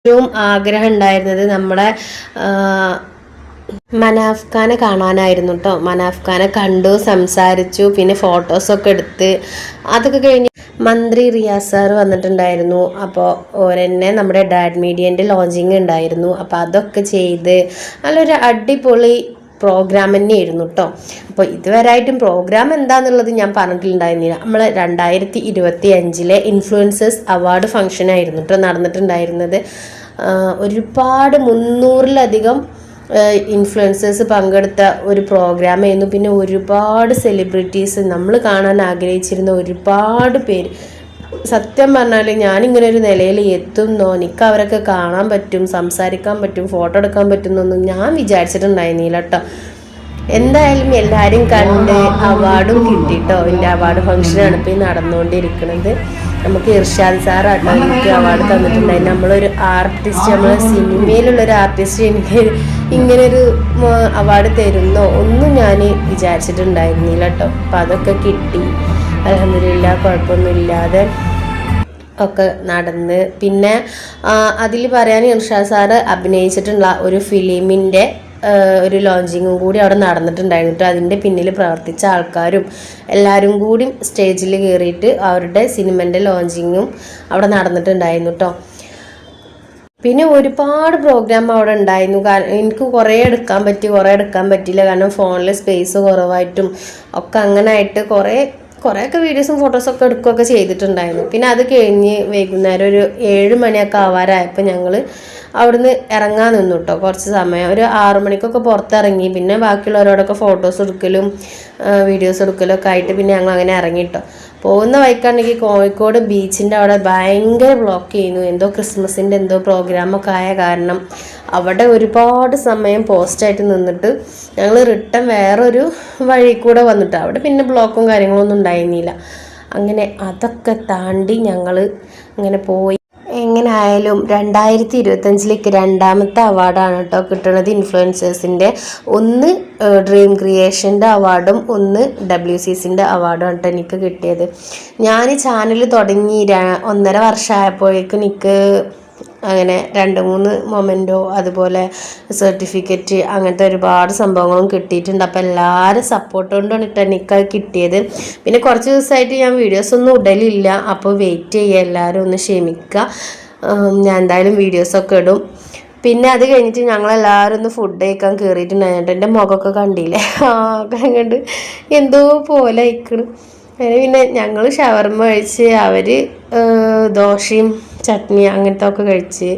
ഏറ്റവും ആഗ്രഹം ഉണ്ടായിരുന്നത് നമ്മുടെ മനാഫ് ഖാനെ കാണാനായിരുന്നു കേട്ടോ. മനാഫ് ഖാനെ കണ്ടു, സംസാരിച്ചു, പിന്നെ ഫോട്ടോസൊക്കെ എടുത്ത് അതൊക്കെ കഴിഞ്ഞ് മന്ത്രി റിയാസ് സാർ വന്നിട്ടുണ്ടായിരുന്നു. അപ്പോൾ ഓരെന്നെ നമ്മുടെ ഡാഡ് മീഡിയൻ്റെ ലോഞ്ചിങ് ഉണ്ടായിരുന്നു. അപ്പോൾ അതൊക്കെ ചെയ്ത് നല്ലൊരു അടിപൊളി പ്രോഗ്രാം തന്നെയായിരുന്നു കേട്ടോ. അപ്പോൾ ഇതുവരെയായിട്ടും പ്രോഗ്രാം എന്താണെന്നുള്ളത് ഞാൻ പറഞ്ഞിട്ടുണ്ടായിരുന്നില്ല. നമ്മൾ 2025 ഇൻഫ്ലുവൻസേഴ്സ് അവാർഡ് ഫംഗ്ഷനായിരുന്നു കേട്ടോ നടന്നിട്ടുണ്ടായിരുന്നത്. ഒരുപാട് 300-ലധികം ഇൻഫ്ലുവൻസേഴ്സ് പങ്കെടുത്ത ഒരു പ്രോഗ്രാമായിരുന്നു. പിന്നെ ഒരുപാട് സെലിബ്രിറ്റീസ്, നമ്മൾ കാണാൻ ആഗ്രഹിച്ചിരുന്ന ഒരുപാട് പേര്. സത്യം പറഞ്ഞാൽ ഞാനിങ്ങനെ ഒരു നിലയിൽ എത്തുന്നോ, എനിക്ക് അവരൊക്കെ കാണാൻ പറ്റും, സംസാരിക്കാൻ പറ്റും, ഫോട്ടോ എടുക്കാൻ പറ്റുന്നൊന്നും ഞാൻ വിചാരിച്ചിട്ടുണ്ടായിരുന്നില്ല കേട്ടോ. എന്തായാലും എല്ലാവരും കണ്ട് അവാർഡും കിട്ടിട്ടോ. എൻ്റെ അവാർഡ് ഫംഗ്ഷനാണ് ഇപ്പോൾ ഈ നടന്നുകൊണ്ടിരിക്കുന്നത്. നമുക്ക് ഇർഷാദ് സാറാട്ടോ എനിക്ക് അവാർഡ് തന്നിട്ടുണ്ടായിരുന്നു. നമ്മളൊരു ആർട്ടിസ്റ്റ്, നമ്മൾ സിനിമയിലുള്ളൊരു ആർട്ടിസ്റ്റ് എനിക്ക് ഇങ്ങനൊരു അവാർഡ് തരുന്നോ ഒന്നും ഞാൻ വിചാരിച്ചിട്ടുണ്ടായിരുന്നില്ല കേട്ടോ. അപ്പം അതൊക്കെ കിട്ടി, അൽഹംദുലില്ലാ, കുഴപ്പമൊന്നുമില്ലാതെ ഒക്കെ നടന്ന്. പിന്നെ അതിൽ പറയാൻ ഇർഷാദ് സാറ് അഭിനയിച്ചിട്ടുള്ള ഒരു ഫിലിമിൻ്റെ ഒരു ലോഞ്ചിങ്ങും കൂടി അവിടെ നടന്നിട്ടുണ്ടായിരുന്നു കേട്ടോ. അതിൻ്റെ പിന്നിൽ പ്രവർത്തിച്ച ആൾക്കാരും എല്ലാവരും കൂടി സ്റ്റേജിൽ കയറിയിട്ട് അവരുടെ സിനിമൻ്റെ ലോഞ്ചിങ്ങും അവിടെ നടന്നിട്ടുണ്ടായിരുന്നു കേട്ടോ. പിന്നെ ഒരുപാട് പ്രോഗ്രാം അവിടെ ഉണ്ടായിരുന്നു. കാരണം എനിക്ക് കുറേ എടുക്കാൻ പറ്റിയില്ല. കാരണം ഫോണിൽ സ്പേസ് കുറവായിട്ടും ഒക്കെ അങ്ങനെ ആയിട്ട് കുറേയൊക്കെ വീഡിയോസും ഫോട്ടോസൊക്കെ എടുക്കുകയൊക്കെ ചെയ്തിട്ടുണ്ടായിരുന്നു. പിന്നെ അത് കഴിഞ്ഞ് വൈകുന്നേരം ഒരു 7 മണിയൊക്കെ ആവാറായപ്പോൾ ഞങ്ങൾ അവിടുന്ന് ഇറങ്ങാൻ നിന്നു കേട്ടോ. കുറച്ച് സമയം, ഒരു 6 മണിക്കൊക്കെ പുറത്തിറങ്ങി. പിന്നെ ബാക്കിയുള്ളവരോടൊക്കെ ഫോട്ടോസ് എടുക്കലും വീഡിയോസ് എടുക്കലും ഒക്കെ ആയിട്ട് പിന്നെ ഞങ്ങൾ അങ്ങനെ ഇറങ്ങി കേട്ടോ. പോകുന്ന വഴിക്കാണെങ്കിൽ കോഴിക്കോട് ബീച്ചിൻ്റെ അവിടെ ഭയങ്കര ബ്ലോക്ക് ചെയ്യുന്നു. എന്തോ ക്രിസ്മസിൻ്റെ എന്തോ പ്രോഗ്രാമൊക്കെ ആയ കാരണം അവിടെ ഒരുപാട് സമയം പോസ്റ്റായിട്ട് നിന്നിട്ട് ഞങ്ങൾ റിട്ടേൺ വേറൊരു വഴി കൂടെ വന്നിട്ട് അവിടെ പിന്നെ ബ്ലോക്കും കാര്യങ്ങളൊന്നും ഉണ്ടായിരുന്നില്ല. അങ്ങനെ അതൊക്കെ താണ്ടി ഞങ്ങൾ അങ്ങനെ പോയി. എങ്ങനെ ആയാലും 2025 രണ്ടാമത്തെ അവാർഡാണ് കേട്ടോ കിട്ടുന്നത് ഇൻഫ്ലുവൻസേഴ്സിൻ്റെ. ഒന്ന് ഡ്രീം ക്രിയേഷൻ്റെ അവാർഡും ഒന്ന് WCCൻ്റെ അവാർഡും കേട്ടോ എനിക്ക് കിട്ടിയത്. ഞാൻ ചാനൽ തുടങ്ങി 1.5 വർഷമായപ്പോഴേക്കും എനിക്ക് അങ്ങനെ 2-3 മൊമെൻറ്റോ അതുപോലെ സർട്ടിഫിക്കറ്റ് അങ്ങനത്തെ ഒരുപാട് സംഭവങ്ങളും കിട്ടിയിട്ടുണ്ട്. അപ്പോൾ എല്ലാവരും സപ്പോർട്ട് കൊണ്ടാണ് കേട്ടോ എനിക്കത് കിട്ടിയത്. പിന്നെ കുറച്ച് ദിവസമായിട്ട് ഞാൻ വീഡിയോസൊന്നും ഇടലില്ല. അപ്പോൾ വെയിറ്റ് ചെയ്യുക, എല്ലാവരും ഒന്ന് ക്ഷമിക്കുക. ഞാൻ എന്തായാലും വീഡിയോസൊക്കെ ഇടും. പിന്നെ അത് കഴിഞ്ഞിട്ട് ഞങ്ങളെല്ലാവരും ഒന്ന് ഫുഡ് കഴിക്കാൻ കയറിയിട്ടുണ്ടായിരുന്നു. എൻ്റെ മുഖമൊക്കെ കണ്ടില്ലേ, കണ്ട് എന്തോ പോലെ അയക്കണം. പിന്നെ ഞങ്ങൾ ഷവർമ്മ കഴിച്ച്, അവർ ദോശയും ചട്നി അങ്ങനത്തെ ഒക്കെ കഴിച്ച്.